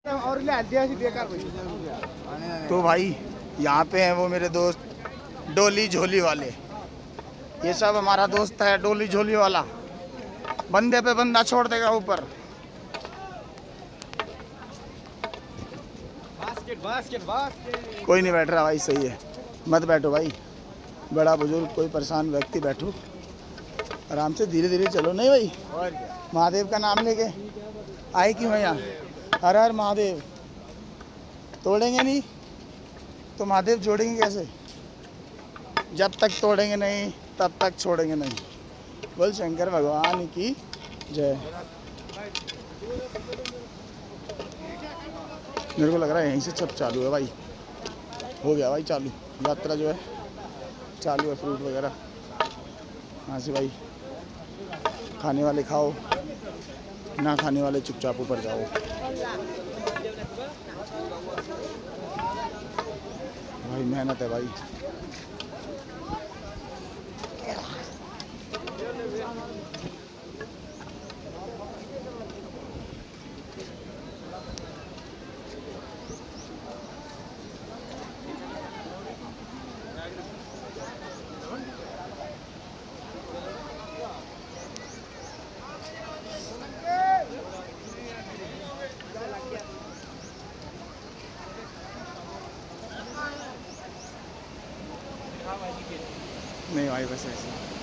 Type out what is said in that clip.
तो भाई यहाँ पे हैं वो मेरे दोस्त डोली झोली वाले। ये सब हमारा दोस्त है डोली झोली वाला, बंदे पे बंदा छोड़ देगा ऊपर। कोई नहीं बैठ रहा भाई, सही है, मत बैठो भाई, बड़ा बुजुर्ग कोई परेशान व्यक्ति बैठो, आराम से धीरे धीरे चलो। नहीं भाई, महादेव का नाम लेके आए क्यों है यहाँ? हर हर महादेव। तोड़ेंगे नहीं तो महादेव जोड़ेंगे कैसे? जब तक तोड़ेंगे नहीं तब तक छोड़ेंगे नहीं। बोल शंकर भगवान की जय। मेरे को लग रहा है यहीं से सब चालू है भाई, हो गया भाई चालू, यात्रा जो है चालू है, फ्रूट वगैरह। यहाँ से भाई खाने वाले खाओ, ना खाने वाले चुपचाप ऊपर जाओ। भाई मेहनत है भाई। नहीं भाई बस ऐसे